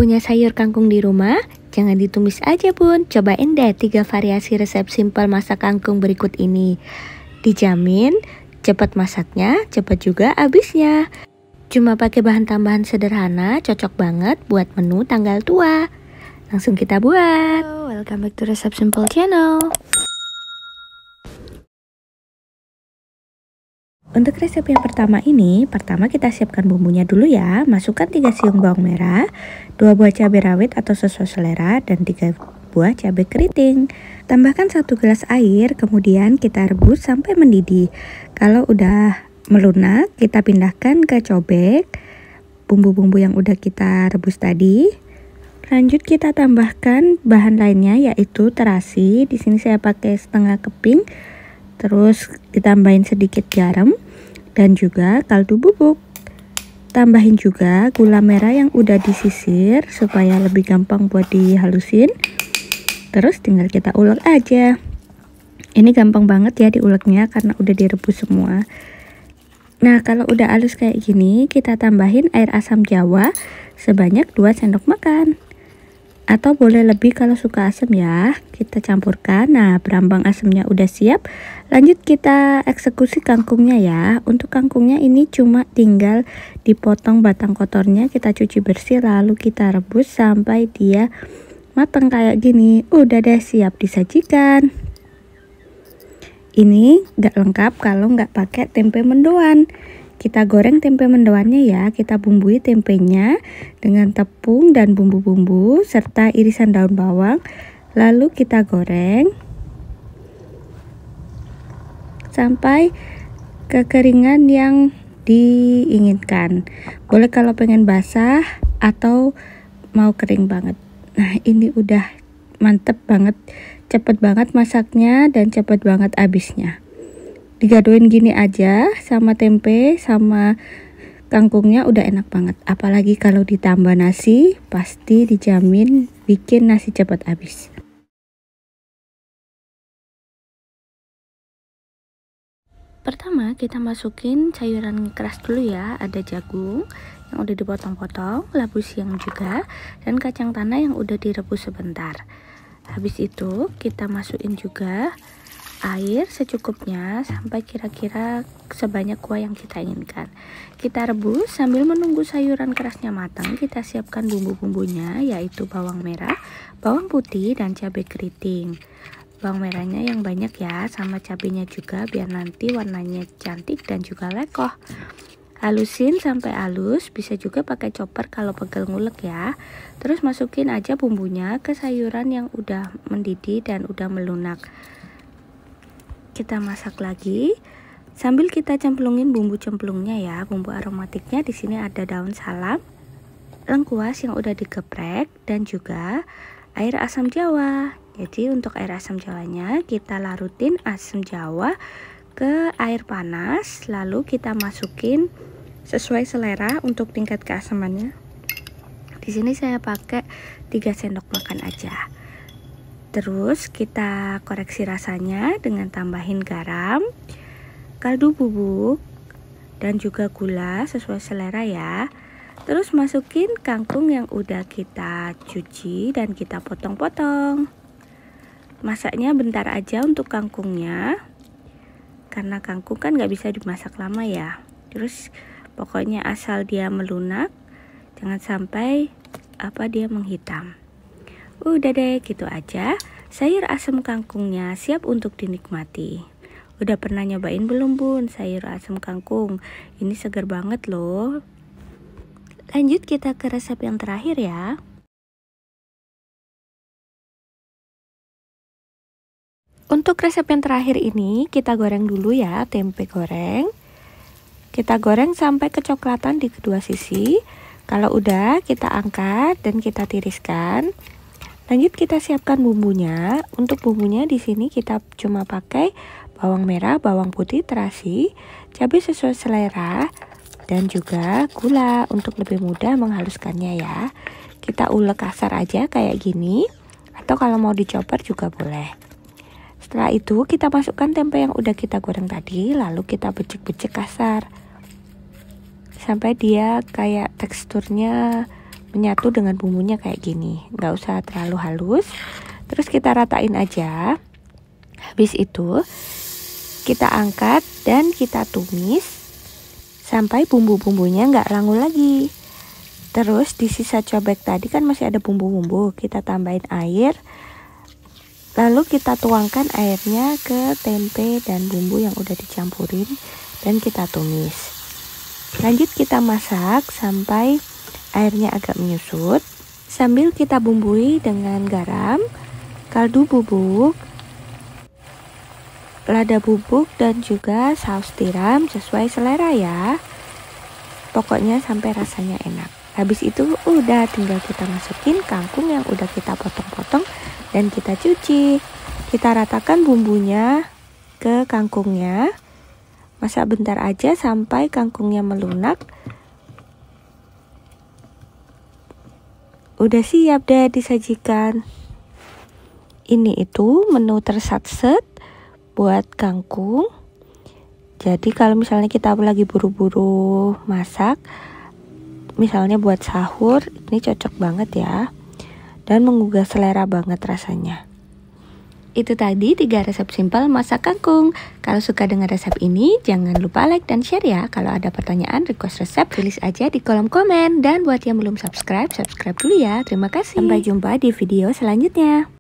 Punya sayur kangkung di rumah? Jangan ditumis aja bun, cobain deh 3 variasi resep simpel masak kangkung berikut ini. Dijamin cepat masaknya, cepat juga habisnya. Cuma pakai bahan tambahan sederhana, cocok banget buat menu tanggal tua. Langsung kita buat. Welcome back to Resep Simple Channel. Untuk resep yang pertama ini, pertama kita siapkan bumbunya dulu ya. Masukkan 3 siung bawang merah, 2 buah cabai rawit atau sesuai selera, dan 3 buah cabai keriting. Tambahkan 1 gelas air, kemudian kita rebus sampai mendidih. Kalau udah melunak, kita pindahkan ke cobek bumbu-bumbu yang udah kita rebus tadi. Lanjut kita tambahkan bahan lainnya yaitu terasi. Di sini saya pakai setengah keping. Terus ditambahin sedikit garam dan juga kaldu bubuk. Tambahin juga gula merah yang udah disisir supaya lebih gampang buat dihalusin. Terus tinggal kita ulek aja. Ini gampang banget ya diuleknya karena udah direbus semua. Nah, kalau udah halus kayak gini, kita tambahin air asam jawa sebanyak 2 sendok makan. Atau boleh lebih kalau suka asam ya. Kita campurkan. Nah, berambang asamnya udah siap. Lanjut kita eksekusi kangkungnya ya. Untuk kangkungnya ini cuma tinggal dipotong batang kotornya, kita cuci bersih, lalu kita rebus sampai dia matang kayak gini. Udah deh, siap disajikan. Ini gak lengkap kalau nggak pakai tempe mendoan. Kita goreng tempe mendoannya ya. Kita bumbui tempenya dengan tepung dan bumbu-bumbu serta irisan daun bawang. Lalu kita goreng sampai kekeringan yang diinginkan. Boleh kalau pengen basah atau mau kering banget. Nah, ini udah mantep banget, cepet banget masaknya dan cepet banget habisnya. Digadoin gini aja sama tempe sama kangkungnya udah enak banget. Apalagi kalau ditambah nasi, pasti dijamin bikin nasi cepat habis. Pertama kita masukin sayuran keras dulu ya. Ada jagung yang udah dipotong-potong, labu siam juga, dan kacang tanah yang udah direbus sebentar. Habis itu kita masukin juga air secukupnya sampai kira-kira sebanyak kuah yang kita inginkan. Kita rebus sambil menunggu sayuran kerasnya matang. Kita siapkan bumbu-bumbunya yaitu bawang merah, bawang putih, dan cabai keriting. Bawang merahnya yang banyak ya, sama cabenya juga biar nanti warnanya cantik dan juga lekoh. Halusin sampai halus, bisa juga pakai chopper kalau pegel ngulek ya. Terus masukin aja bumbunya ke sayuran yang udah mendidih dan udah melunak. Kita masak lagi sambil kita cemplungin bumbu cemplungnya ya. Bumbu aromatiknya di sini ada daun salam, lengkuas yang udah digeprek, dan juga air asam jawa. Jadi untuk air asam jawanya kita larutin asam jawa ke air panas, lalu kita masukin sesuai selera untuk tingkat keasamannya. Di sini saya pakai 3 sendok makan aja. Terus kita koreksi rasanya dengan tambahin garam, kaldu bubuk, dan juga gula sesuai selera ya. Terus masukin kangkung yang udah kita cuci dan kita potong-potong. Masaknya bentar aja untuk kangkungnya, karena kangkung kan gak bisa dimasak lama ya. Terus pokoknya asal dia melunak, jangan sampai dia menghitam. Udah deh, gitu aja. Sayur asam kangkungnya siap untuk dinikmati. Udah pernah nyobain belum bun sayur asam kangkung? Ini seger banget loh. Lanjut kita ke resep yang terakhir ya. Untuk resep yang terakhir ini kita goreng dulu ya tempe goreng. Kita goreng sampai kecoklatan di kedua sisi. Kalau udah kita angkat dan kita tiriskan. Lanjut kita siapkan bumbunya. Untuk bumbunya di sini kita cuma pakai bawang merah, bawang putih, terasi, cabai sesuai selera, dan juga gula untuk lebih mudah menghaluskannya ya. Kita ulek kasar aja kayak gini, atau kalau mau dicoper juga boleh. Setelah itu kita masukkan tempe yang udah kita goreng tadi, lalu kita becek-becek kasar sampai dia kayak teksturnya menyatu dengan bumbunya kayak gini. Nggak usah terlalu halus. Terus kita ratain aja. Habis itu kita angkat dan kita tumis sampai bumbu-bumbunya nggak langu lagi. Terus di sisa cobek tadi kan masih ada bumbu-bumbu, kita tambahin air. Lalu kita tuangkan airnya ke tempe dan bumbu yang udah dicampurin dan kita tumis. Lanjut kita masak sampai airnya agak menyusut. Sambil kita bumbui dengan garam, kaldu bubuk, lada bubuk, dan juga saus tiram sesuai selera ya. Pokoknya sampai rasanya enak. Habis itu udah tinggal kita masukin kangkung yang udah kita potong-potong dan kita cuci. Kita ratakan bumbunya ke kangkungnya. Masak bentar aja sampai kangkungnya melunak. Udah siap deh disajikan. Ini itu menu tersat-set buat kangkung. Jadi kalau misalnya kita lagi buru-buru masak, misalnya buat sahur, ini cocok banget ya. Dan menggugah selera banget rasanya. Itu tadi 3 resep simpel masak kangkung. Kalau suka dengan resep ini, jangan lupa like dan share ya. Kalau ada pertanyaan, request resep, tulis aja di kolom komen. Dan buat yang belum subscribe, subscribe dulu ya. Terima kasih. Sampai jumpa di video selanjutnya.